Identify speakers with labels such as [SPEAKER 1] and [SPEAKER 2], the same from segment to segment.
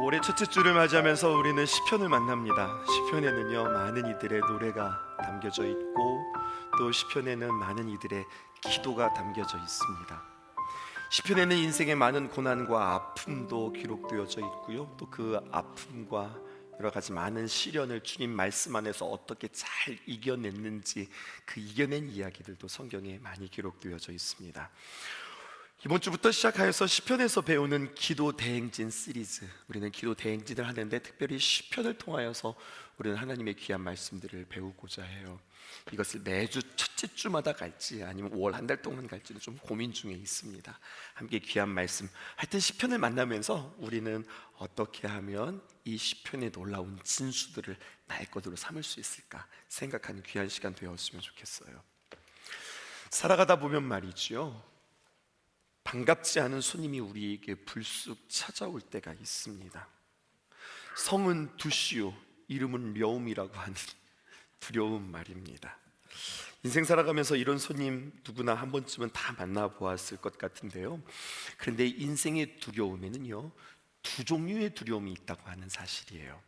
[SPEAKER 1] 올해 첫째 주를 맞이하면서 우리는 시편을 만납니다. 시편에는요 많은 이들의 노래가 담겨져 있고 또 시편에는 많은 이들의 기도가 담겨져 있습니다. 시편에는 인생의 많은 고난과 아픔도 기록되어져 있고요, 또 그 아픔과 여러 가지 많은 시련을 주님 말씀 안에서 어떻게 잘 이겨냈는지 그 이겨낸 이야기들도 성경에 많이 기록되어져 있습니다. 이번 주부터 시작하여서 시편에서 배우는 기도 대행진 시리즈, 우리는 기도 대행진을 하는데 특별히 시편을 통하여서 우리는 하나님의 귀한 말씀들을 배우고자 해요. 이것을 매주 첫째 주마다 갈지 아니면 5월 한 달 동안 갈지는 좀 고민 중에 있습니다. 함께 귀한 말씀, 하여튼 시편을 만나면서 우리는 어떻게 하면 이 시편에 놀라운 진수들을 나의 것으로 삼을 수 있을까 생각하는 귀한 시간 되었으면 좋겠어요. 살아가다 보면 말이지요, 반갑지 않은 손님이 우리에게 불쑥 찾아올 때가 있습니다. 성은 두시오, 이름은 려움이라고 하는 두려운 말입니다. 인생 살아가면서 이런 손님 누구나 한 번쯤은 다 만나보았을 것 같은데요, 그런데 인생의 두려움에는요 두 종류의 두려움이 있다고 하는 사실이에요.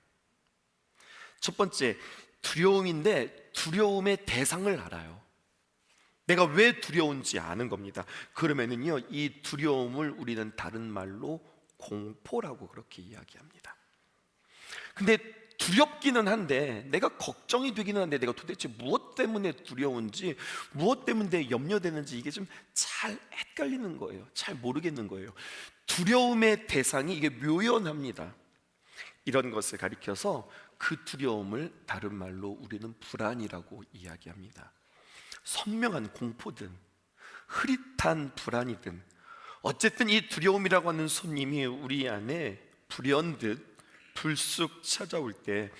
[SPEAKER 1] 첫 번째, 두려움인데 두려움의 대상을 알아요. 내가 왜 두려운지 아는 겁니다. 그러면은요 이 두려움을 우리는 다른 말로 공포라고 그렇게 이야기합니다. 근데 두렵기는 한데, 내가 걱정이 되기는 한데, 내가 도대체 무엇 때문에 두려운지, 무엇 때문에 염려되는지 이게 좀 잘 헷갈리는 거예요. 잘 모르겠는 거예요. 두려움의 대상이 이게 묘연합니다. 이런 것을 가리켜서 그 두려움을 다른 말로 우리는 불안이라고 이야기합니다. 선명한 공포든 흐릿한 불안이든 어쨌든 이 두려움이라고 하는 손님이 우리 안에 불현듯 불쑥 찾아올 때,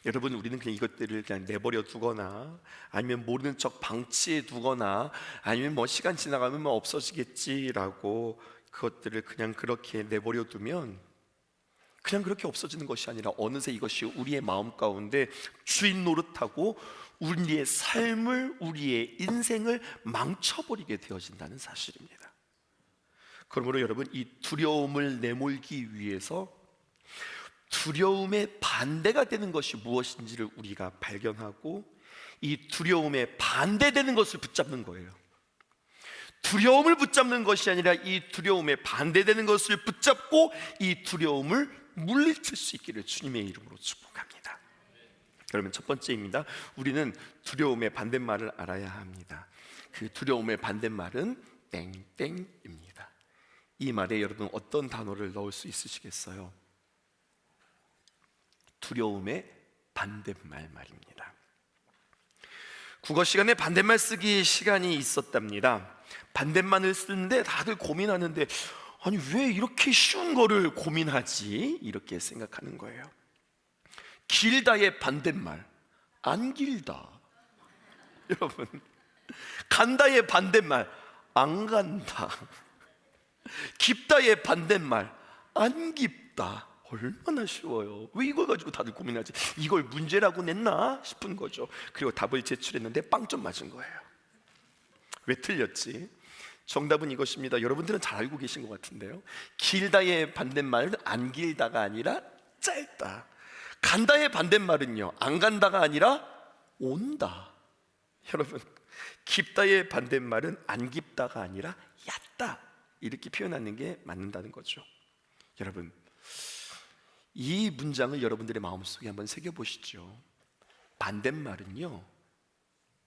[SPEAKER 1] 여러분 우리는 그냥 이것들을 그냥 내버려 두거나 아니면 모르는 척 방치해 두거나 아니면 뭐 시간 지나가면 뭐 없어지겠지라고 그것들을 그냥 그렇게 내버려 두면 그냥 그렇게 없어지는 것이 아니라 어느새 이것이 우리의 마음 가운데 주인 노릇하고 우리의 삶을, 우리의 인생을 망쳐버리게 되어진다는 사실입니다. 그러므로 여러분, 이 두려움을 내몰기 위해서 두려움의 반대가 되는 것이 무엇인지를 우리가 발견하고 이 두려움에 반대되는 것을 붙잡는 거예요. 두려움을 붙잡는 것이 아니라 이 두려움에 반대되는 것을 붙잡고 이 두려움을 물리칠 수 있기를 주님의 이름으로 축복합니다. 그러면 첫 번째입니다. 우리는 두려움의 반대말을 알아야 합니다. 그 두려움의 반대말은 땡땡입니다. 이 말에 여러분 어떤 단어를 넣을 수 있으시겠어요? 두려움의 반대말 말입니다. 국어 시간에 반대말 쓰기 시간이 있었답니다. 반대말을 쓰는데 다들 고민하는데, 아니 왜 이렇게 쉬운 거를 고민하지? 이렇게 생각하는 거예요. 길다의 반대말, 안 길다. 여러분, 간다의 반대말, 안 간다. 깊다의 반대말, 안 깊다. 얼마나 쉬워요. 왜 이걸 가지고 다들 고민하지? 이걸 문제라고 냈나 싶은 거죠. 그리고 답을 제출했는데 빵점 맞은 거예요. 왜 틀렸지? 정답은 이것입니다. 여러분들은 잘 알고 계신 것 같은데요, 길다의 반대말은 안 길다가 아니라 짧다. 간다의 반대말은요, 안 간다가 아니라 온다. 여러분, 깊다의 반대말은 안 깊다가 아니라 얕다. 이렇게 표현하는 게 맞는다는 거죠. 여러분, 이 문장을 여러분들의 마음속에 한번 새겨보시죠. 반대말은요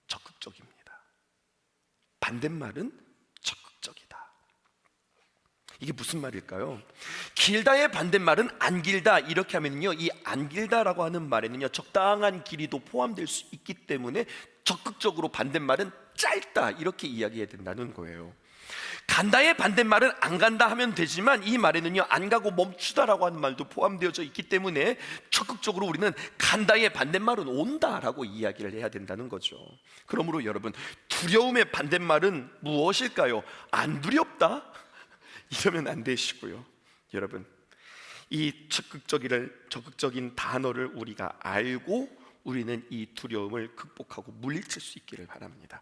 [SPEAKER 1] 적극적입니다. 반대말은 적극적이다. 이게 무슨 말일까요? 길다의 반대말은 안 길다 이렇게 하면요, 이 안 길다라고 하는 말에는요 적당한 길이도 포함될 수 있기 때문에 적극적으로 반대말은 짧다 이렇게 이야기해야 된다는 거예요. 간다의 반대말은 안 간다 하면 되지만 이 말에는요 안 가고 멈추다라고 하는 말도 포함되어져 있기 때문에 적극적으로 우리는 간다의 반대말은 온다라고 이야기를 해야 된다는 거죠. 그러므로 여러분, 두려움의 반대말은 무엇일까요? 안 두렵다? 이러면 안 되시고요. 여러분, 이 적극적인 단어를 우리가 알고 우리는 이 두려움을 극복하고 물리칠 수 있기를 바랍니다.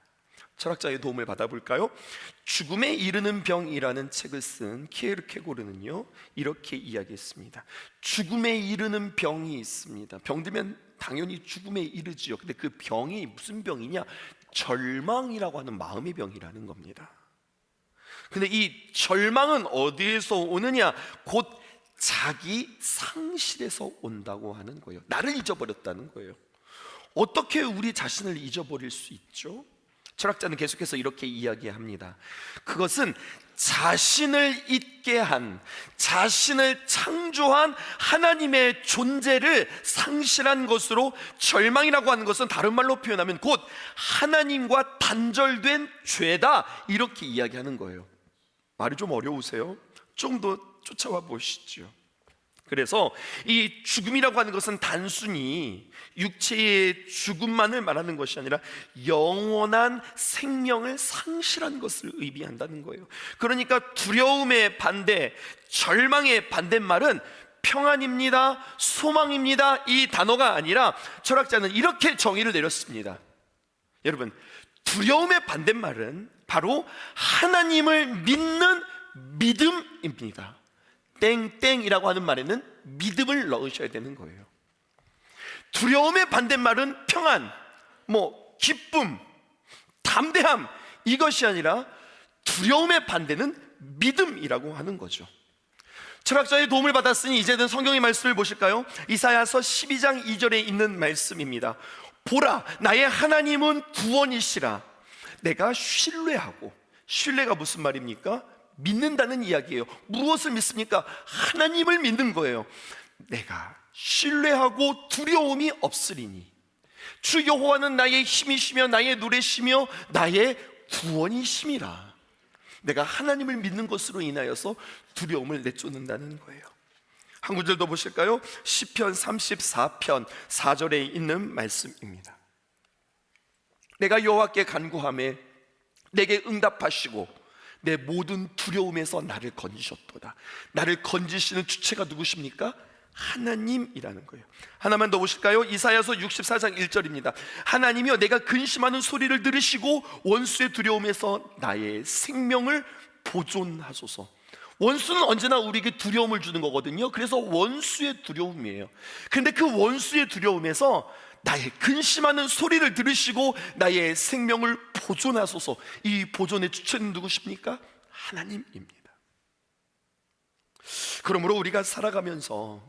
[SPEAKER 1] 철학자의 도움을 받아볼까요? 죽음에 이르는 병이라는 책을 쓴 키에르케고르는요, 이렇게 이야기했습니다. 죽음에 이르는 병이 있습니다. 병들면 당연히 죽음에 이르지요. 근데 그 병이 무슨 병이냐? 절망이라고 하는 마음의 병이라는 겁니다. 근데 이 절망은 어디에서 오느냐? 곧 자기 상실에서 온다고 하는 거예요. 나를 잊어버렸다는 거예요. 어떻게 우리 자신을 잊어버릴 수 있죠? 철학자는 계속해서 이렇게 이야기합니다. 그것은 자신을 잊게 한, 자신을 창조한 하나님의 존재를 상실한 것으로, 절망이라고 하는 것은 다른 말로 표현하면 곧 하나님과 단절된 죄다, 이렇게 이야기하는 거예요. 말이 좀 어려우세요? 좀 더 쫓아와 보시죠. 그래서 이 죽음이라고 하는 것은 단순히 육체의 죽음만을 말하는 것이 아니라 영원한 생명을 상실한 것을 의미한다는 거예요. 그러니까 두려움의 반대, 절망의 반대말은 평안입니다, 소망입니다, 이 단어가 아니라 철학자는 이렇게 정의를 내렸습니다. 여러분, 두려움의 반대말은 바로 하나님을 믿는 믿음입니다. 땡땡이라고 하는 말에는 믿음을 넣으셔야 되는 거예요. 두려움의 반대말은 평안, 기쁨, 담대함, 이것이 아니라 두려움의 반대는 믿음이라고 하는 거죠. 철학자의 도움을 받았으니 이제는 성경의 말씀을 보실까요? 이사야서 12장 2절에 있는 말씀입니다. 보라, 나의 하나님은 구원이시라. 내가 신뢰하고, 신뢰가 무슨 말입니까? 믿는다는 이야기예요. 무엇을 믿습니까? 하나님을 믿는 거예요. 내가 신뢰하고 두려움이 없으리니 주 여호와는 나의 힘이시며 나의 노래시며 나의 구원이심이라. 내가 하나님을 믿는 것으로 인하여서 두려움을 내쫓는다는 거예요. 한 구절 더 보실까요? 시편 34편 4절에 있는 말씀입니다. 내가 여호와께 간구하매 내게 응답하시고 내 모든 두려움에서 나를 건지셨도다. 나를 건지시는 주체가 누구십니까? 하나님이라는 거예요. 하나만 더 보실까요? 이사야서 64장 1절입니다. 하나님이여, 내가 근심하는 소리를 들으시고 원수의 두려움에서 나의 생명을 보존하소서. 원수는 언제나 우리에게 두려움을 주는 거거든요. 그래서 원수의 두려움이에요. 그런데 그 원수의 두려움에서 나의 근심하는 소리를 들으시고 나의 생명을 보존하소서. 이 보존의 주체는 누구십니까? 하나님입니다. 그러므로 우리가 살아가면서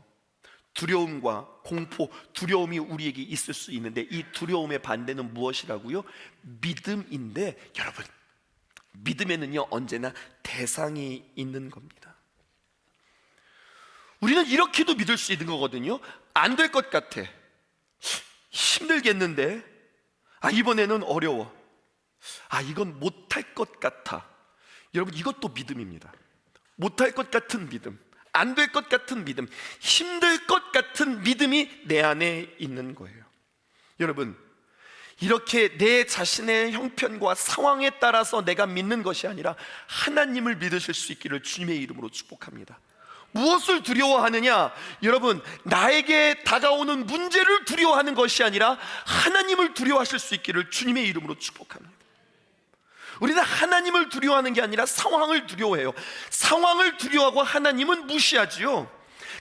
[SPEAKER 1] 두려움과 공포, 두려움이 우리에게 있을 수 있는데 이 두려움의 반대는 무엇이라고요? 믿음인데, 여러분, 믿음에는요 언제나 대상이 있는 겁니다. 우리는 이렇게도 믿을 수 있는 거거든요. 안 될 것 같아, 힘들겠는데, 이번에는 어려워, 이건 못할 것 같아. 여러분, 이것도 믿음입니다. 못할 것 같은 믿음, 안 될 것 같은 믿음, 힘들 것 같은 믿음이 내 안에 있는 거예요. 여러분, 이렇게 내 자신의 형편과 상황에 따라서 내가 믿는 것이 아니라 하나님을 믿으실 수 있기를 주님의 이름으로 축복합니다. 무엇을 두려워하느냐? 여러분, 나에게 다가오는 문제를 두려워하는 것이 아니라 하나님을 두려워하실 수 있기를 주님의 이름으로 축복합니다. 우리는 하나님을 두려워하는 게 아니라 상황을 두려워해요. 상황을 두려워하고 하나님은 무시하지요.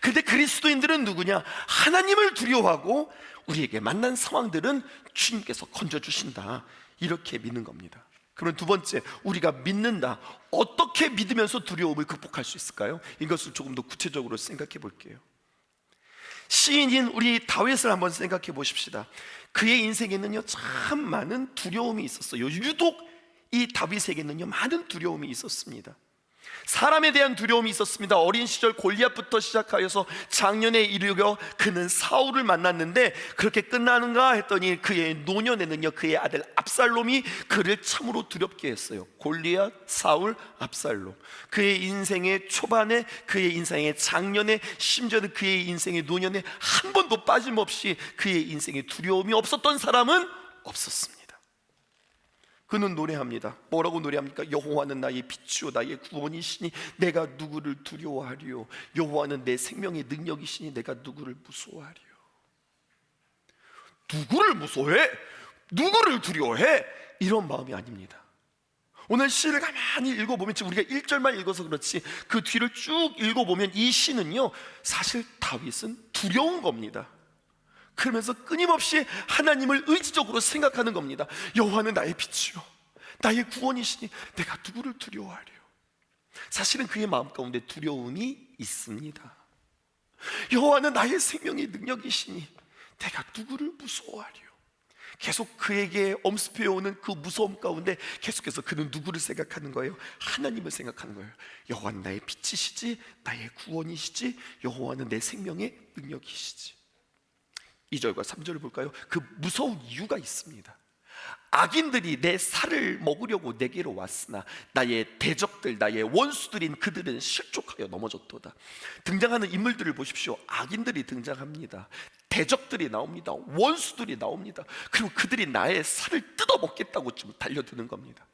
[SPEAKER 1] 그런데 그리스도인들은 누구냐? 하나님을 두려워하고 우리에게 만난 상황들은 주님께서 건져주신다, 이렇게 믿는 겁니다. 그럼 두 번째, 우리가 믿는다. 어떻게 믿으면서 두려움을 극복할 수 있을까요? 이것을 조금 더 구체적으로 생각해 볼게요. 시인인 우리 다윗을 한번 생각해 보십시다. 그의 인생에는요 참 많은 두려움이 있었어요. 유독 이 다윗에게는요 많은 두려움이 있었습니다. 사람에 대한 두려움이 있었습니다. 어린 시절 골리앗부터 시작하여서 장년에 이르러 그는 사울을 만났는데, 그렇게 끝나는가 했더니 그의 노년에는요 그의 아들 압살롬이 그를 참으로 두렵게 했어요. 골리앗, 사울, 압살롬. 그의 인생의 초반에, 그의 인생의 장년에, 심지어는 그의 인생의 노년에 한 번도 빠짐없이 그의 인생에 두려움이 없었던 사람은 없었습니다. 그는 노래합니다. 뭐라고 노래합니까? 여호와는 나의 빛이요 나의 구원이시니 내가 누구를 두려워하리요. 여호와는 내 생명의 능력이시니 내가 누구를 무서워하리요. 누구를 무서워해? 누구를 두려워해? 이런 마음이 아닙니다. 오늘 시를 가만히 읽어보면, 지금 우리가 1절만 읽어서 그렇지 그 뒤를 쭉 읽어보면 이 시는요, 사실 다윗은 두려운 겁니다. 그러면서 끊임없이 하나님을 의지적으로 생각하는 겁니다. 여호와는 나의 빛이요 나의 구원이시니 내가 누구를 두려워하리요. 사실은 그의 마음 가운데 두려움이 있습니다. 여호와는 나의 생명의 능력이시니 내가 누구를 무서워하리요. 계속 그에게 엄습해오는 그 무서움 가운데 계속해서 그는 누구를 생각하는 거예요? 하나님을 생각하는 거예요. 여호와는 나의 빛이시지, 나의 구원이시지, 여호와는 내 생명의 능력이시지. 2절과 3절을 볼까요? 그 무서운 이유가 있습니다. 악인들이 내 살을 먹으려고 내게로 왔으나 나의 대적들, 나의 원수들인 그들은 실족하여 넘어졌도다. 등장하는 인물들을 보십시오. 악인들이 등장합니다. 대적들이 나옵니다. 원수들이 나옵니다. 그리고 그들이 나의 살을 뜯어먹겠다고 지금 달려드는 겁니다.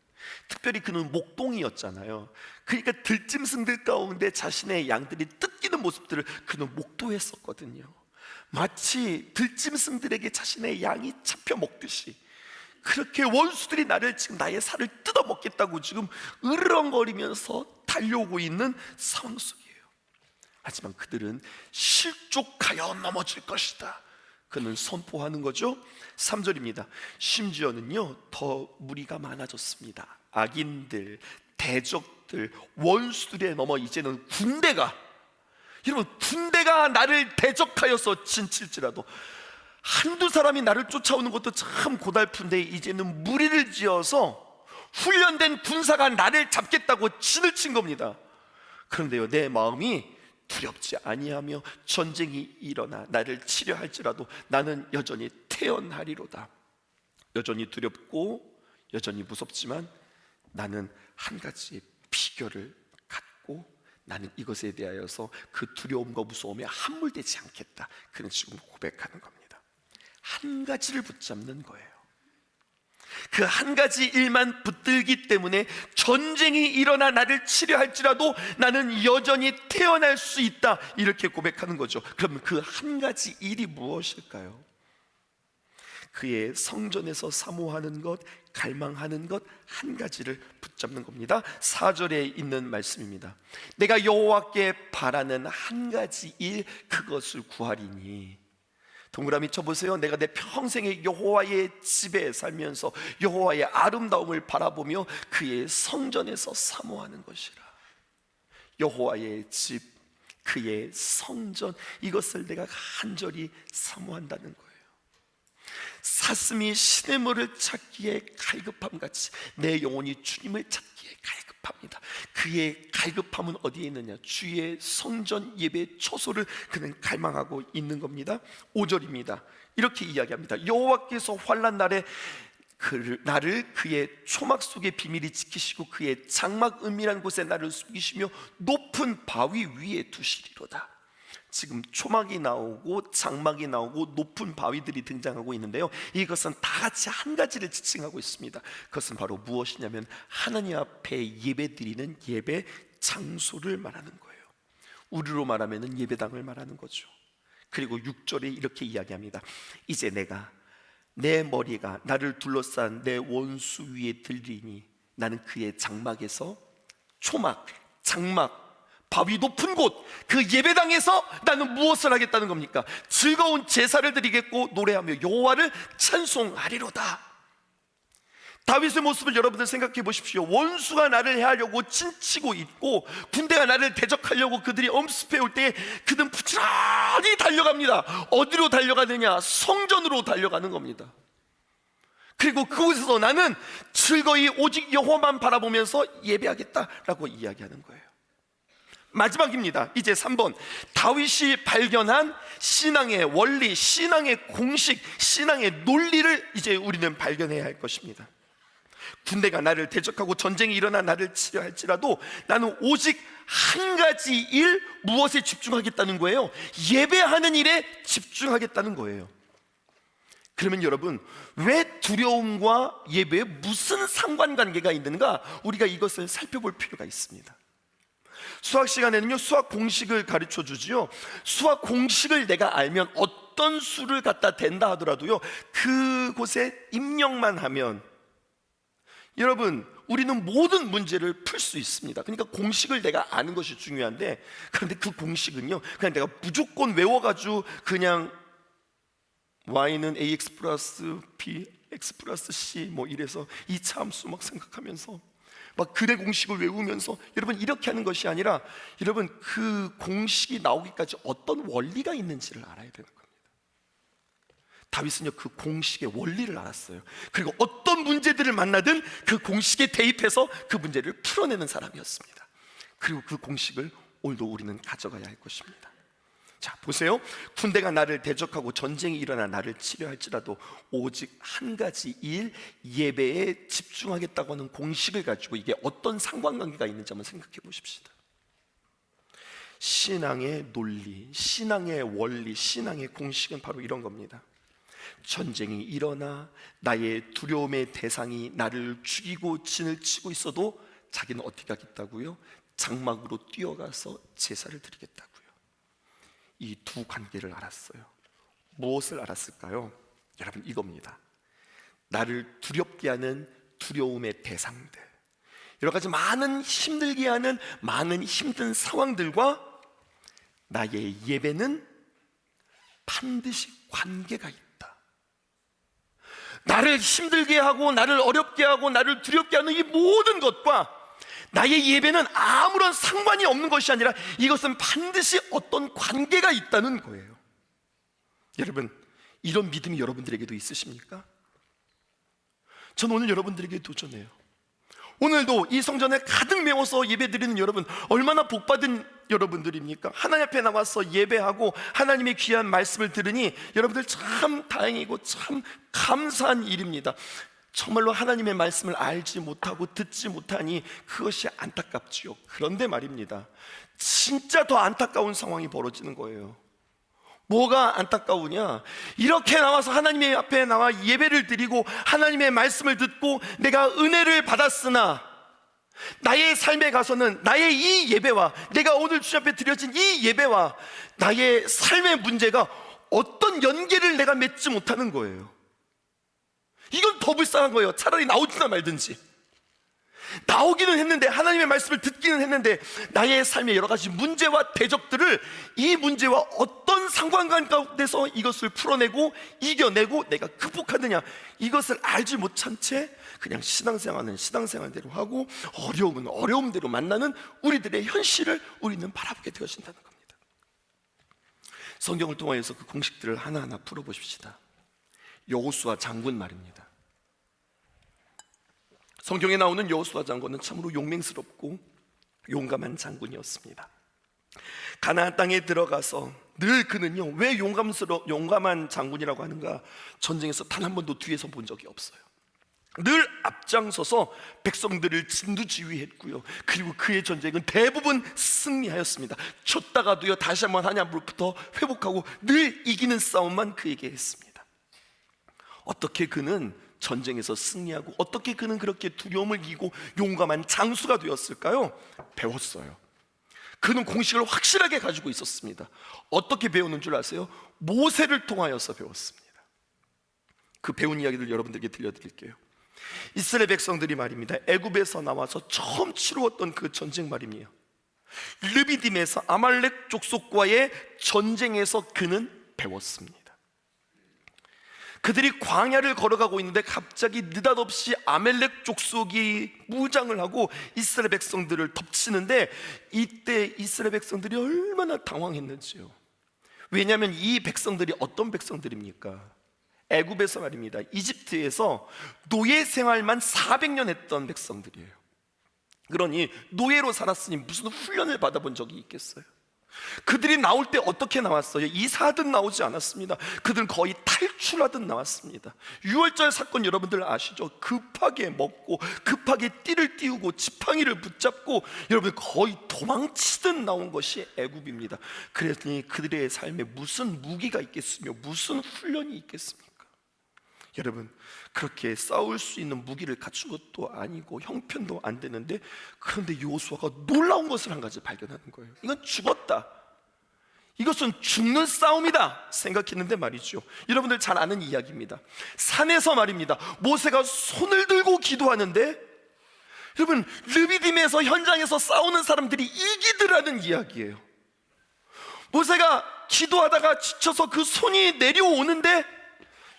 [SPEAKER 1] 특별히 그는 목동이었잖아요. 그러니까 들짐승들 가운데 자신의 양들이 뜯기는 모습들을 그는 목도했었거든요. 마치 들짐승들에게 자신의 양이 잡혀 먹듯이 그렇게 원수들이 나를 지금 나의 살을 뜯어먹겠다고 지금 으르렁거리면서 달려오고 있는 상황 속이에요. 하지만 그들은 실족하여 넘어질 것이다. 그는 선포하는 거죠. 3절입니다. 심지어는요, 더 무리가 많아졌습니다. 악인들, 대적들, 원수들에 넘어 이제는 군대가, 여러분, 군대가 나를 대적하여서 진칠지라도 한두 사람이 나를 쫓아오는 것도 참 고달픈데 이제는 무리를 지어서 훈련된 군사가 나를 잡겠다고 진을 친 겁니다. 그런데요, 내 마음이 두렵지 아니하며 전쟁이 일어나 나를 치려 할지라도 나는 여전히 태연하리로다. 여전히 두렵고 여전히 무섭지만 나는 한 가지 비결을 갖고 나는 이것에 대하여서 그 두려움과 무서움에 함몰되지 않겠다. 그는 지금 고백하는 겁니다. 한 가지를 붙잡는 거예요. 그 한 가지 일만 붙들기 때문에 전쟁이 일어나 나를 치려 할지라도 나는 여전히 태어날 수 있다. 이렇게 고백하는 거죠. 그러면 그 한 가지 일이 무엇일까요? 그의 성전에서 사모하는 것, 갈망하는 것 한 가지를 붙잡는 겁니다. 4절에 있는 말씀입니다. 내가 여호와께 바라는 한 가지 일, 그것을 구하리니. 동그라미 쳐보세요. 내가 내 평생에 여호와의 집에 살면서 여호와의 아름다움을 바라보며 그의 성전에서 사모하는 것이라. 여호와의 집, 그의 성전, 이것을 내가 간절히 사모한다는 거예요. 사슴이 시냇물을 찾기에 갈급함같이 내 영혼이 주님을 찾기에 갈급합니다. 그의 갈급함은 어디에 있느냐? 주의 성전 예배 초소를 그는 갈망하고 있는 겁니다. 5절입니다. 이렇게 이야기합니다. 여호와께서 환난 날에 나를 그의 초막 속에 비밀히 지키시고 그의 장막 은밀한 곳에 나를 숨기시며 높은 바위 위에 두시리로다. 지금 초막이 나오고 장막이 나오고 높은 바위들이 등장하고 있는데요, 이것은 다 같이 한 가지를 지칭하고 있습니다. 그것은 바로 무엇이냐면 하나님 앞에 예배드리는 예배 장소를 말하는 거예요. 우리로 말하면 예배당을 말하는 거죠. 그리고 6절에 이렇게 이야기합니다. 이제 내가 내 머리가 나를 둘러싼 내 원수 위에 들리니 나는 그의 장막에서, 초막, 장막, 바위 높은 곳, 그 예배당에서 나는 무엇을 하겠다는 겁니까? 즐거운 제사를 드리겠고 노래하며 여호와를 찬송하리로다. 다윗의 모습을 여러분들 생각해 보십시오. 원수가 나를 해하려고 친치고 있고 군대가 나를 대적하려고 그들이 엄습해 올 때 그들은 부지런히 달려갑니다. 어디로 달려가느냐? 성전으로 달려가는 겁니다. 그리고 그곳에서 나는 즐거이 오직 여호와만 바라보면서 예배하겠다라고 이야기하는 거예요. 마지막입니다. 이제 3번, 다윗이 발견한 신앙의 원리, 신앙의 공식, 신앙의 논리를 이제 우리는 발견해야 할 것입니다. 군대가 나를 대적하고 전쟁이 일어나 나를 치려 할지라도 나는 오직 한 가지 일, 무엇에 집중하겠다는 거예요? 예배하는 일에 집중하겠다는 거예요. 그러면 여러분, 왜 두려움과 예배에 무슨 상관관계가 있는가? 우리가 이것을 살펴볼 필요가 있습니다. 수학 시간에는요, 수학 공식을 가르쳐 주지요. 수학 공식을 내가 알면 어떤 수를 갖다 댄다 하더라도요, 그곳에 입력만 하면 여러분, 우리는 모든 문제를 풀 수 있습니다. 그러니까 공식을 내가 아는 것이 중요한데, 그런데 그 공식은요, 그냥 내가 무조건 외워가지고 그냥 y는 ax 플러스 b x 플러스 c 뭐 이래서 이차 함수 막 생각하면서 막 근의 공식을 외우면서, 여러분 이렇게 하는 것이 아니라, 여러분 그 공식이 나오기까지 어떤 원리가 있는지를 알아야 되는 겁니다. 다윗은요 그 공식의 원리를 알았어요. 그리고 어떤 문제들을 만나든 그 공식에 대입해서 그 문제를 풀어내는 사람이었습니다. 그리고 그 공식을 오늘도 우리는 가져가야 할 것입니다. 자, 보세요. 군대가 나를 대적하고 전쟁이 일어나 나를 치료할지라도 오직 한 가지 일, 예배에 집중하겠다고 하는 공식을 가지고 이게 어떤 상관관계가 있는지 한번 생각해 보십시다. 신앙의 논리, 신앙의 원리, 신앙의 공식은 바로 이런 겁니다. 전쟁이 일어나 나의 두려움의 대상이 나를 죽이고 진을 치고 있어도 자기는 어떻게 하겠다고요? 장막으로 뛰어가서 제사를 드리겠다고요. 이 두 관계를 알았어요. 무엇을 알았을까요? 여러분 이겁니다. 나를 두렵게 하는 두려움의 대상들, 여러 가지 많은 힘들게 하는 많은 힘든 상황들과 나의 예배는 반드시 관계가 있다. 나를 힘들게 하고 나를 어렵게 하고 나를 두렵게 하는 이 모든 것과 나의 예배는 아무런 상관이 없는 것이 아니라 이것은 반드시 어떤 관계가 있다는 거예요. 여러분, 이런 믿음이 여러분들에게도 있으십니까? 저는 오늘 여러분들에게 도전해요. 오늘도 이 성전에 가득 메워서 예배드리는 여러분, 얼마나 복받은 여러분들입니까? 하나님 앞에 나와서 예배하고 하나님의 귀한 말씀을 들으니 여러분들 참 다행이고 참 감사한 일입니다. 정말로 하나님의 말씀을 알지 못하고 듣지 못하니 그것이 안타깝지요. 그런데 말입니다, 진짜 더 안타까운 상황이 벌어지는 거예요. 뭐가 안타까우냐? 이렇게 나와서 하나님의 앞에 나와 예배를 드리고 하나님의 말씀을 듣고 내가 은혜를 받았으나 나의 삶에 가서는 나의 이 예배와 내가 오늘 주님 앞에 드려진 이 예배와 나의 삶의 문제가 어떤 연계를 내가 맺지 못하는 거예요. 이건 더 불쌍한 거예요. 차라리 나오지나 말든지. 나오기는 했는데, 하나님의 말씀을 듣기는 했는데, 나의 삶의 여러 가지 문제와 대적들을 이 문제와 어떤 상관관 가운데서 이것을 풀어내고 이겨내고 내가 극복하느냐, 이것을 알지 못한 채 그냥 신앙생활은 신앙생활대로 하고 어려움은 어려움대로 만나는 우리들의 현실을 우리는 바라보게 되어진다는 겁니다. 성경을 통하여서 그 공식들을 하나하나 풀어보십시다. 여호수아 장군 말입니다. 성경에 나오는 여호수아 장군은 참으로 용맹스럽고 용감한 장군이었습니다. 가나안 땅에 들어가서 늘 그는요, 왜 용감한 장군이라고 하는가? 전쟁에서 단 한 번도 뒤에서 본 적이 없어요. 늘 앞장서서 백성들을 진두지휘했고요, 그리고 그의 전쟁은 대부분 승리하였습니다. 쳤다가도요 다시 한번 하나님으로부터 회복하고 늘 이기는 싸움만 그에게 했습니다. 어떻게 그는 전쟁에서 승리하고 어떻게 그는 그렇게 두려움을 이기고 용감한 장수가 되었을까요? 배웠어요. 그는 공식을 확실하게 가지고 있었습니다. 어떻게 배우는 줄 아세요? 모세를 통하여서 배웠습니다. 그 배운 이야기를 여러분들에게 들려드릴게요. 이스라엘 백성들이 말입니다, 애굽에서 나와서 처음 치루었던 그 전쟁 말입니다. 르비딤에서 아말렉 족속과의 전쟁에서 그는 배웠습니다. 그들이 광야를 걸어가고 있는데 갑자기 느닷없이 아말렉 족속이 무장을 하고 이스라엘 백성들을 덮치는데, 이때 이스라엘 백성들이 얼마나 당황했는지요. 왜냐하면 이 백성들이 어떤 백성들입니까? 애굽에서 말입니다, 이집트에서 노예 생활만 400년 했던 백성들이에요. 그러니 노예로 살았으니 무슨 훈련을 받아본 적이 있겠어요? 그들이 나올 때 어떻게 나왔어요? 이사하듯 나오지 않았습니다. 그들은 거의 탈출하듯 나왔습니다. 6월절 사건 여러분들 아시죠? 급하게 먹고 급하게 띠를 띄우고 지팡이를 붙잡고 여러분 거의 도망치듯 나온 것이 애굽입니다. 그랬더니 그들의 삶에 무슨 무기가 있겠으며 무슨 훈련이 있겠습니까? 여러분, 그렇게 싸울 수 있는 무기를 갖춘 것도 아니고 형편도 안 되는데, 그런데 여호수아가 놀라운 것을 한 가지 발견하는 거예요. 이건 죽었다, 이것은 죽는 싸움이다 생각했는데 말이죠, 여러분들 잘 아는 이야기입니다. 산에서 말입니다, 모세가 손을 들고 기도하는데 여러분, 르비딤에서 현장에서 싸우는 사람들이 이기더라는 이야기예요. 모세가 기도하다가 지쳐서 그 손이 내려오는데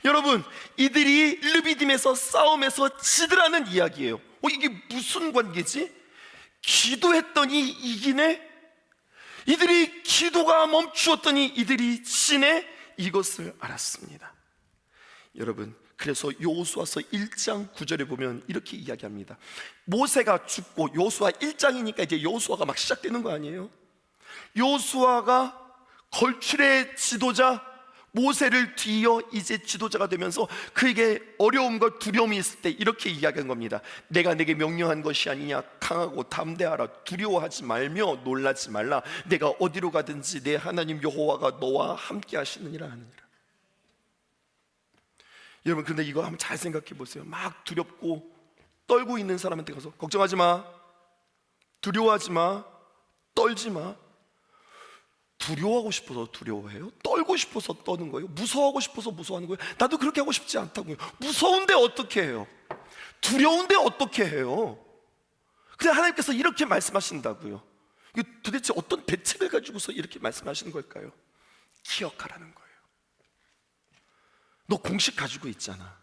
[SPEAKER 1] 여러분, 이들이 르비딤에서 싸움에서 지더라는 이야기예요. 이게 무슨 관계지? 기도했더니 이기네? 이들이 기도가 멈추었더니 이들이 지네? 이것을 알았습니다. 여러분, 그래서 여호수아서 1장 9절에 보면 이렇게 이야기합니다. 모세가 죽고 여호수아 1장이니까 이제 여호수아가 막 시작되는 거 아니에요? 여호수아가 걸출의 지도자 모세를 뒤이어 이제 지도자가 되면서 그에게 어려움과 두려움이 있을 때 이렇게 이야기한 겁니다. 내가 내게 명령한 것이 아니냐, 강하고 담대하라, 두려워하지 말며 놀라지 말라, 내가 어디로 가든지 내 하나님 여호와가 너와 함께 하시느니라 하느니라. 여러분, 그런데 이거 한번 잘 생각해 보세요. 막 두렵고 떨고 있는 사람한테 가서 걱정하지 마, 두려워하지 마, 떨지 마. 두려워하고 싶어서 두려워해요? 떨고 싶어서 떠는 거예요? 무서워하고 싶어서 무서워하는 거예요? 나도 그렇게 하고 싶지 않다고요. 무서운데 어떻게 해요? 두려운데 어떻게 해요? 그냥 하나님께서 이렇게 말씀하신다고요. 이거 도대체 어떤 대책을 가지고서 이렇게 말씀하시는 걸까요? 기억하라는 거예요. 너 공식 가지고 있잖아.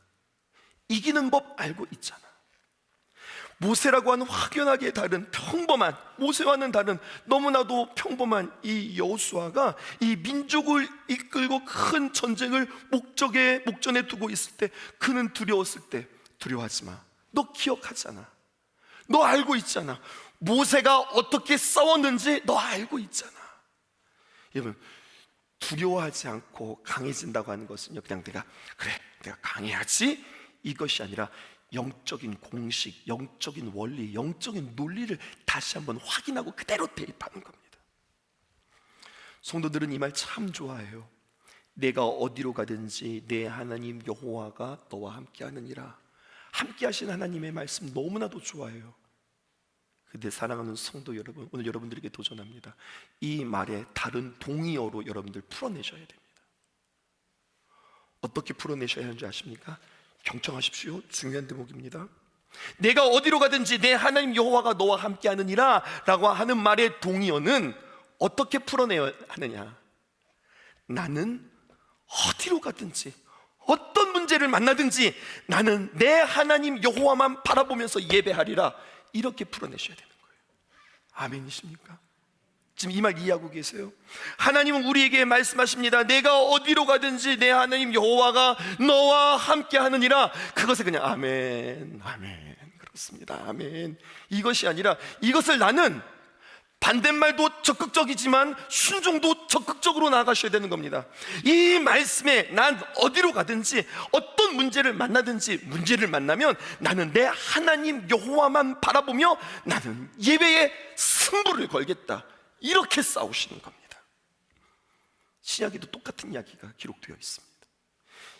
[SPEAKER 1] 이기는 법 알고 있잖아. 모세라고 하는 확연하게 다른 평범한, 모세와는 다른 너무나도 평범한 이 여호수아가 이 민족을 이끌고 큰 전쟁을 목전에 두고 있을 때 그는 두려웠을 때 두려워하지 마. 너 기억하잖아. 너 알고 있잖아. 모세가 어떻게 싸웠는지 너 알고 있잖아. 여러분, 두려워하지 않고 강해진다고 하는 것은요, 그냥 내가 강해야지 이것이 아니라 영적인 공식, 영적인 원리, 영적인 논리를 다시 한번 확인하고 그대로 대입하는 겁니다. 성도들은 이 말 참 좋아해요. 내가 어디로 가든지 내 하나님 여호와가 너와 함께 하느니라. 함께 하신 하나님의 말씀 너무나도 좋아해요. 근데 사랑하는 성도 여러분, 오늘 여러분들에게 도전합니다. 이 말에 다른 동의어로 여러분들 풀어내셔야 됩니다. 어떻게 풀어내셔야 하는지 아십니까? 경청하십시오. 중요한 대목입니다. 내가 어디로 가든지 내 하나님 여호와가 너와 함께 하느니라 라고 하는 말의 동의어는 어떻게 풀어내야 하느냐? 나는 어디로 가든지 어떤 문제를 만나든지 나는 내 하나님 여호와만 바라보면서 예배하리라, 이렇게 풀어내셔야 되는 거예요. 아멘이십니까? 지금 이 말 이해하고 계세요? 하나님은 우리에게 말씀하십니다. 내가 어디로 가든지 내 하나님 여호와가 너와 함께 하느니라. 그것에 그냥 아멘, 아멘, 그렇습니다, 아멘, 이것이 아니라 이것을 나는 반대말도 적극적이지만 순종도 적극적으로 나아가셔야 되는 겁니다. 이 말씀에 난 어디로 가든지 어떤 문제를 만나든지 문제를 만나면 나는 내 하나님 여호와만 바라보며 나는 예배에 승부를 걸겠다, 이렇게 싸우시는 겁니다. 신약에도 똑같은 이야기가 기록되어 있습니다.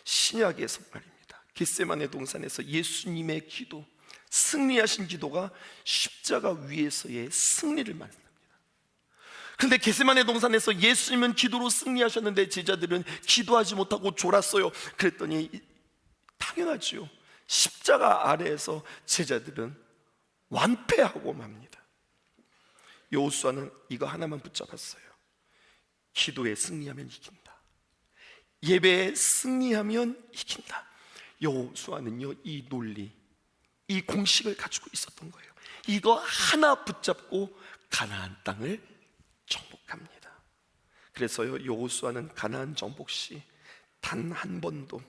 [SPEAKER 1] 신약에서 말입니다. 겟세마네 동산에서 예수님의 기도, 승리하신 기도가 십자가 위에서의 승리를 말합니다. 그런데 겟세마네 동산에서 예수님은 기도로 승리하셨는데 제자들은 기도하지 못하고 졸았어요. 그랬더니 당연하지요. 십자가 아래에서 제자들은 완패하고 맙니다. 여호수아는 이거 하나만 붙잡았어요. 기도에 승리하면 이긴다. 예배에 승리하면 이긴다. 여호수아는요, 이 논리, 이 공식을 가지고 있었던 거예요. 이거 하나 붙잡고 가나안 땅을 정복합니다. 그래서요, 여호수아는 가나안 정복 시 단 한 번도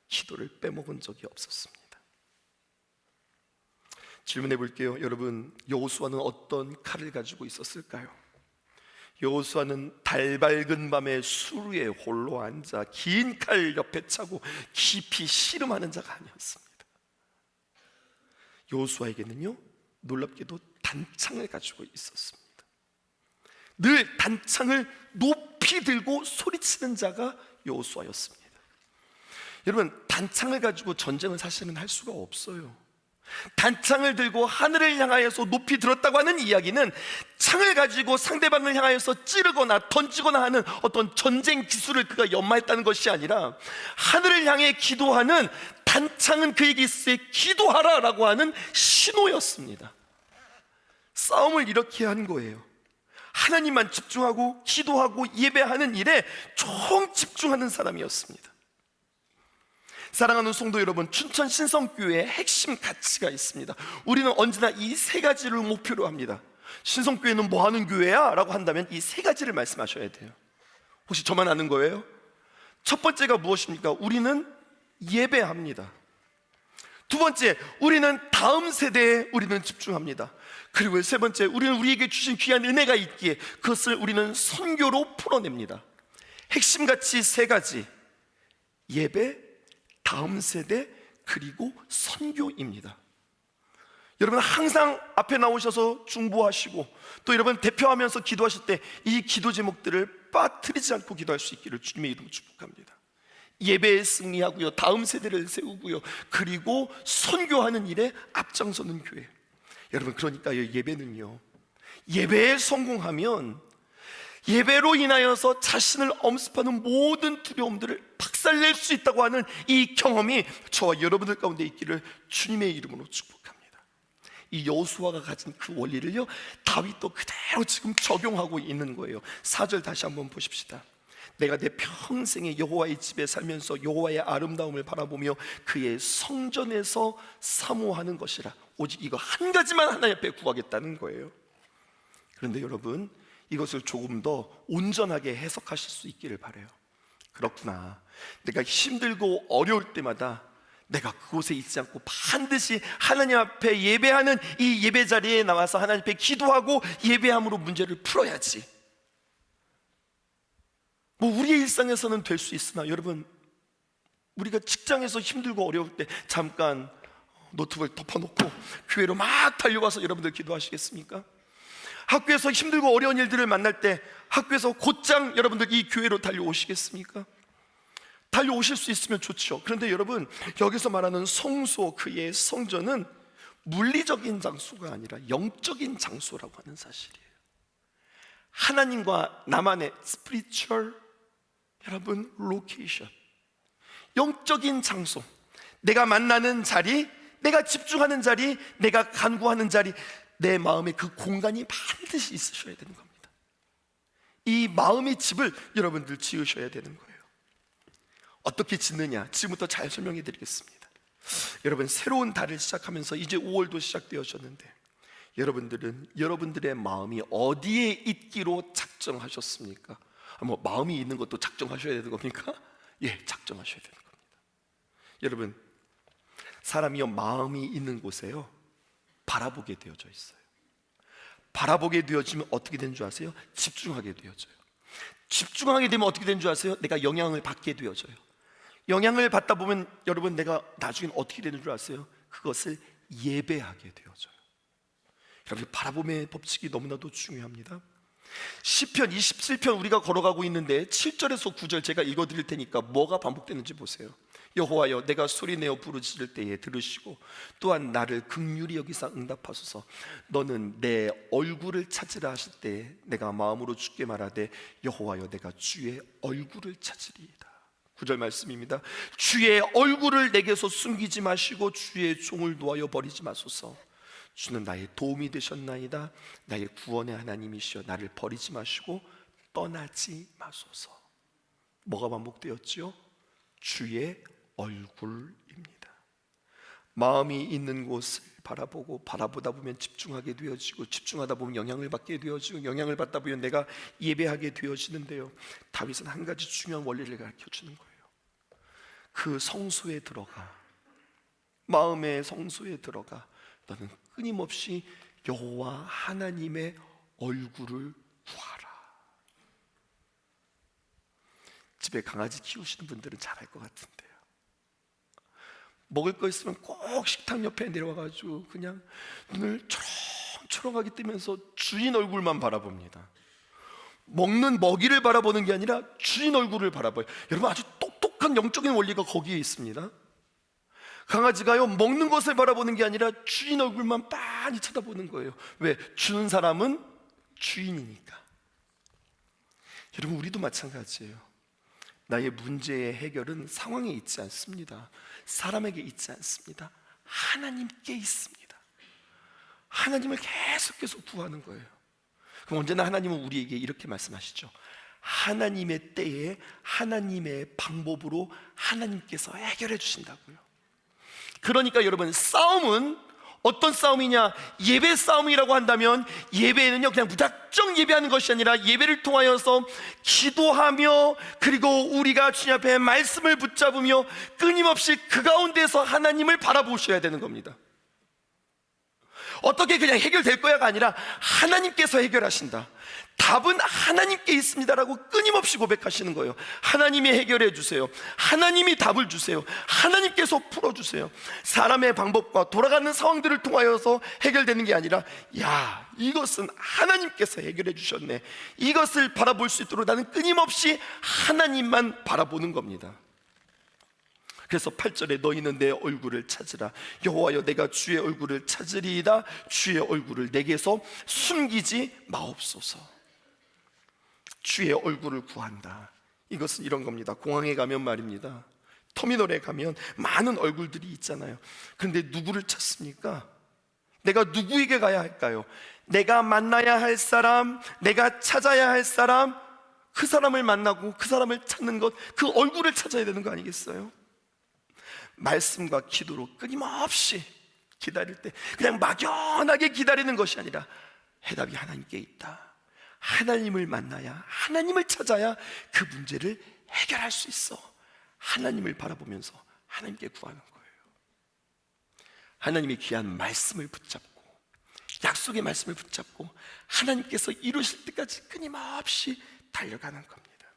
[SPEAKER 1] 기도를 빼먹은 적이 없었습니다. 질문해 볼게요. 여러분, 여호수아는 어떤 칼을 가지고 있었을까요? 여호수아는 달 밝은 밤에 수루에 홀로 앉아 긴 칼 옆에 차고 깊이 씨름하는 자가 아니었습니다. 여호수아에게는요, 놀랍게도 단창을 가지고 있었습니다. 늘 단창을 높이 들고 소리치는 자가 여호수아였습니다. 여러분, 단창을 가지고 전쟁을 사실은 할 수가 없어요. 단창을 들고 하늘을 향하여서 높이 들었다고 하는 이야기는 창을 가지고 상대방을 향하여서 찌르거나 던지거나 하는 어떤 전쟁 기술을 그가 연마했다는 것이 아니라 하늘을 향해 기도하는 단창은 그에게 있을 때 기도하라라고 하는 신호였습니다. 싸움을 일으켜야 한 거예요. 하나님만 집중하고 기도하고 예배하는 일에 총 집중하는 사람이었습니다. 사랑하는 성도 여러분, 춘천 신성교회의 핵심 가치가 있습니다. 우리는 언제나 이 세 가지를 목표로 합니다. 신성교회는 뭐 하는 교회야? 라고 한다면 이 세 가지를 말씀하셔야 돼요. 혹시 저만 아는 거예요? 첫 번째가 무엇입니까? 우리는 예배합니다. 두 번째, 우리는 다음 세대에 우리는 집중합니다. 그리고 세 번째, 우리는 우리에게 주신 귀한 은혜가 있기에 그것을 우리는 선교로 풀어냅니다. 핵심 가치 세 가지: 예배, 다음 세대, 그리고 선교입니다. 여러분 항상 앞에 나오셔서 중보하시고 또 여러분 대표하면서 기도하실 때 이 기도 제목들을 빠뜨리지 않고 기도할 수 있기를 주님의 이름으로 축복합니다. 예배에 승리하고요, 다음 세대를 세우고요, 그리고 선교하는 일에 앞장서는 교회. 여러분, 그러니까 예배는요, 예배에 성공하면 예배로 인하여서 자신을 엄습하는 모든 두려움들을 박살낼 수 있다고 하는 이 경험이 저와 여러분들 가운데 있기를 주님의 이름으로 축복합니다. 이 여호수아가 가진 그 원리를요, 다윗도 그대로 지금 적용하고 있는 거예요. 4절 다시 한번 보십시다. 내가 내 평생에 여호와의 집에 살면서 여호와의 아름다움을 바라보며 그의 성전에서 사모하는 것이라. 오직 이거 한 가지만 하나님 앞에 구하겠다는 거예요. 그런데 여러분, 이것을 조금 더 온전하게 해석하실 수 있기를 바라요. 그렇구나, 내가 힘들고 어려울 때마다 내가 그곳에 있지 않고 반드시 하나님 앞에 예배하는 이 예배 자리에 나와서 하나님 앞에 기도하고 예배함으로 문제를 풀어야지. 뭐 우리의 일상에서는 될 수 있으나 여러분, 우리가 직장에서 힘들고 어려울 때 잠깐 노트북을 덮어놓고 교회로 막 달려와서 여러분들 기도하시겠습니까? 학교에서 힘들고 어려운 일들을 만날 때 학교에서 곧장 여러분들 이 교회로 달려오시겠습니까? 달려오실 수 있으면 좋죠. 그런데 여러분, 여기서 말하는 성소, 그의 성전은 물리적인 장소가 아니라 영적인 장소라고 하는 사실이에요. 하나님과 나만의 spiritual, 여러분, 로케이션, 영적인 장소, 내가 만나는 자리, 내가 집중하는 자리, 내가 간구하는 자리, 내 마음에 그 공간이 반드시 있으셔야 되는 겁니다. 이 마음의 집을 여러분들 지으셔야 되는 거예요. 어떻게 짓느냐, 지금부터 잘 설명해 드리겠습니다. 여러분, 새로운 달을 시작하면서 이제 5월도 시작되어졌는데 여러분들은 여러분들의 마음이 어디에 있기로 작정하셨습니까? 뭐 마음이 있는 것도 작정하셔야 되는 겁니까? 예, 작정하셔야 되는 겁니다. 여러분, 사람이요, 마음이 있는 곳에요, 바라보게 되어져 있어요. 바라보게 되어지면 어떻게 되는 줄 아세요? 집중하게 되어져요. 집중하게 되면 어떻게 되는 줄 아세요? 내가 영향을 받게 되어져요. 영향을 받다 보면 여러분, 내가 나중엔 어떻게 되는 줄 아세요? 그것을 예배하게 되어져요. 여러분, 바라봄의 법칙이 너무나도 중요합니다. 시편 27편 우리가 걸어가고 있는데 7절에서 9절 제가 읽어드릴 테니까 뭐가 반복되는지 보세요. 여호와여, 내가 소리내어 부르짖을 때에 들으시고 또한 나를 긍휼히 여기사 응답하소서. 너는 내 얼굴을 찾으라 하실 때에 내가 마음으로 주께 말하되 여호와여, 내가 주의 얼굴을 찾으리이다. 9절 말씀입니다. 주의 얼굴을 내게서 숨기지 마시고 주의 종을 놓아여 버리지 마소서. 주는 나의 도움이 되셨나이다. 나의 구원의 하나님이시여, 나를 버리지 마시고 떠나지 마소서. 뭐가 반복되었지요? 주의 얼굴입니다. 마음이 있는 곳을 바라보고 바라보다 보면 집중하게 되어지고 집중하다 보면 영향을 받게 되어지고 영향을 받다 보면 내가 예배하게 되어지는데요, 다윗은 한 가지 중요한 원리를 가르쳐 주는 거예요. 그 성소에 들어가, 마음의 성소에 들어가 너는 끊임없이 여호와 하나님의 얼굴을 구하라. 집에 강아지 키우시는 분들은 잘 알 것 같은데요, 먹을 거 있으면 꼭 식탁 옆에 내려와가지고 그냥 눈을 초롱초롱하게 뜨면서 주인 얼굴만 바라봅니다. 먹는 먹이를 바라보는 게 아니라 주인 얼굴을 바라봐요. 여러분, 아주 똑똑한 영적인 원리가 거기에 있습니다. 강아지가요, 먹는 것을 바라보는 게 아니라 주인 얼굴만 빤히 쳐다보는 거예요. 왜? 주는 사람은 주인이니까. 여러분, 우리도 마찬가지예요. 나의 문제의 해결은 상황에 있지 않습니다. 사람에게 있지 않습니다. 하나님께 있습니다. 하나님을 계속해서 구하는 거예요. 그럼 언제나 하나님은 우리에게 이렇게 말씀하시죠. 하나님의 때에 하나님의 방법으로 하나님께서 해결해 주신다고요. 그러니까 여러분, 싸움은 어떤 싸움이냐? 예배 싸움이라고 한다면 예배는요 그냥 무작정 예배하는 것이 아니라 예배를 통하여서 기도하며, 그리고 우리가 주님 앞에 말씀을 붙잡으며 끊임없이 그 가운데서 하나님을 바라보셔야 되는 겁니다. 어떻게 그냥 해결될 거야가 아니라 하나님께서 해결하신다, 답은 하나님께 있습니다라고 끊임없이 고백하시는 거예요. 하나님이 해결해 주세요. 하나님이 답을 주세요. 하나님께서 풀어주세요. 사람의 방법과 돌아가는 상황들을 통하여서 해결되는 게 아니라, 야, 이것은 하나님께서 해결해 주셨네, 이것을 바라볼 수 있도록 나는 끊임없이 하나님만 바라보는 겁니다. 그래서 8절에 너희는 내 얼굴을 찾으라. 여호와여, 내가 주의 얼굴을 찾으리이다. 주의 얼굴을 내게서 숨기지 마옵소서. 주의 얼굴을 구한다. 이것은 이런 겁니다. 공항에 가면 말입니다, 터미널에 가면 많은 얼굴들이 있잖아요. 그런데 누구를 찾습니까? 내가 누구에게 가야 할까요? 내가 만나야 할 사람, 내가 찾아야 할 사람, 그 사람을 만나고 그 사람을 찾는 것, 그 얼굴을 찾아야 되는 거 아니겠어요? 말씀과 기도로 끊임없이 기다릴 때 그냥 막연하게 기다리는 것이 아니라 해답이 하나님께 있다, 하나님을 만나야, 하나님을 찾아야 그 문제를 해결할 수 있어. 하나님을 바라보면서 하나님께 구하는 거예요. 하나님의 귀한 말씀을 붙잡고, 약속의 말씀을 붙잡고 하나님께서 이루실 때까지 끊임없이 달려가는 겁니다.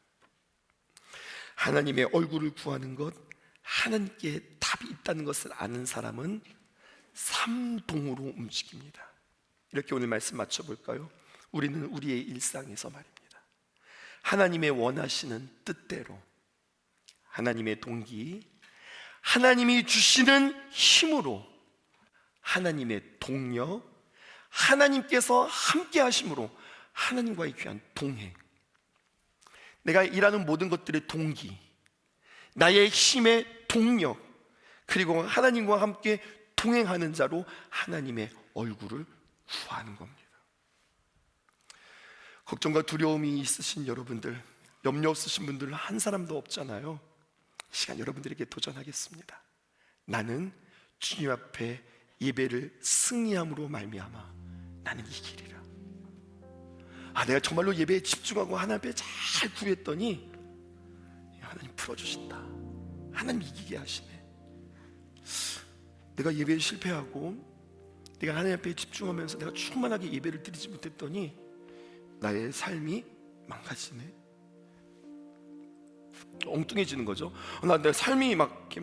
[SPEAKER 1] 하나님의 얼굴을 구하는 것, 하나님께 답이 있다는 것을 아는 사람은 삼동으로 움직입니다. 이렇게 오늘 말씀 맞춰볼까요? 우리는 우리의 일상에서 말입니다, 하나님의 원하시는 뜻대로, 하나님의 동기, 하나님이 주시는 힘으로, 하나님의 동력, 하나님께서 함께 하심으로 하나님과의 귀한 동행, 내가 일하는 모든 것들의 동기, 나의 힘의 동력, 그리고 하나님과 함께 동행하는 자로 하나님의 얼굴을 구하는 겁니다. 걱정과 두려움이 있으신 여러분들, 염려 없으신 분들 한 사람도 없잖아요. 이 시간 여러분들에게 도전하겠습니다. 나는 주님 앞에 예배를 승리함으로 말미암아 나는 이기리라. 내가 정말로 예배에 집중하고 하나님 앞에 잘 구했더니 하나님 풀어주신다, 하나님 이기게 하시네. 내가 예배에 실패하고 내가 하나님 앞에 집중하면서 내가 충만하게 예배를 드리지 못했더니 나의 삶이 망가지네, 엉뚱해지는 거죠. 내 삶이 이렇게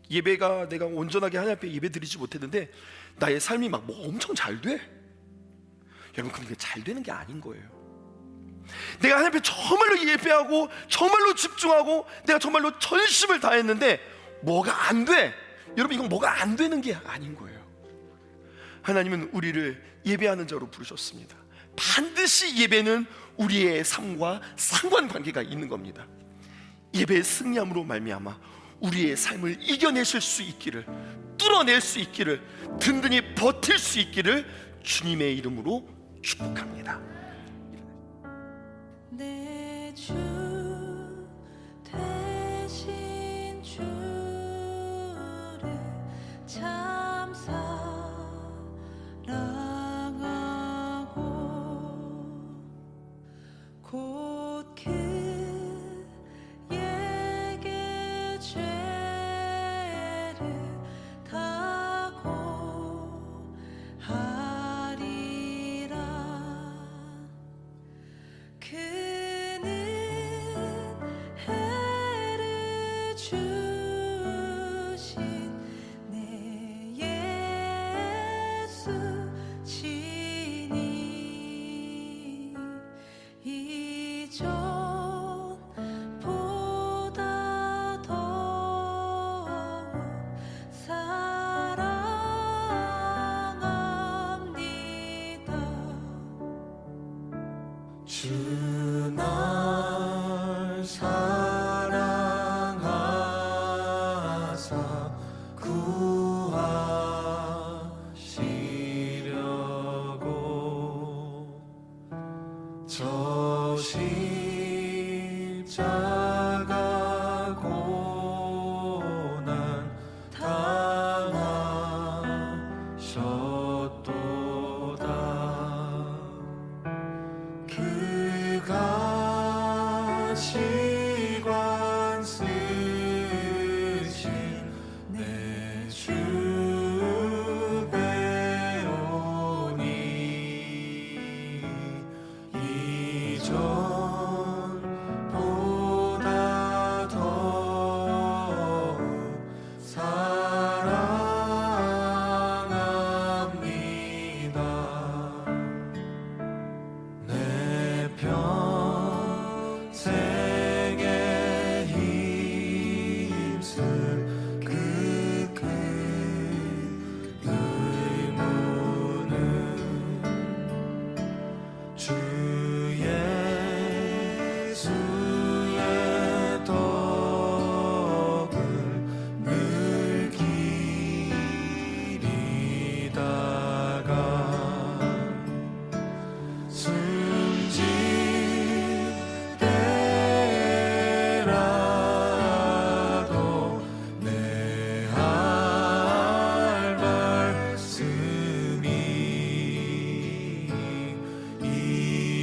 [SPEAKER 1] 예배가, 내가 온전하게 하나님 앞에 예배 드리지 못했는데 나의 삶이 뭐 엄청 잘 돼. 여러분, 그게 잘 되는 게 아닌 거예요. 내가 하나님 앞에 정말로 예배하고 정말로 집중하고 내가 정말로 전심을 다했는데 뭐가 안 돼. 여러분, 이건 뭐가 안 되는 게 아닌 거예요. 하나님은 우리를 예배하는 자로 부르셨습니다. 반드시 예배는 우리의 삶과 상관관계가 있는 겁니다. 예배의 승리함으로 말미암아 우리의 삶을 이겨내실 수 있기를, 뚫어낼 수 있기를, 든든히 버틸 수 있기를 주님의 이름으로 축복합니다.
[SPEAKER 2] 내 주 대신 주를 참 사랑하고 곧 그에게 죄를 다고 하리라. 그는 해를 주신 내 예수 시니 이전보다 더욱 사랑합니다.
[SPEAKER 3] 주 날 사랑하사 구하시려 저 십자가 고난 당하셨도다. 그가 시관 쓰신 내 주 배우니 이전보다 더욱 사랑합니다. 내 평생에 힘쓸 그 큰 의무는 주 예수의 덕을 늘 기리다가 숨질 때라도 내 할 말씀이 이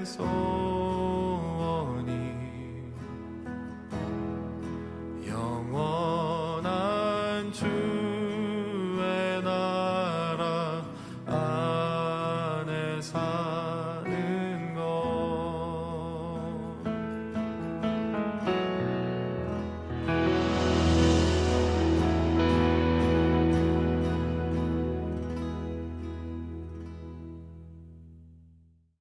[SPEAKER 3] 소리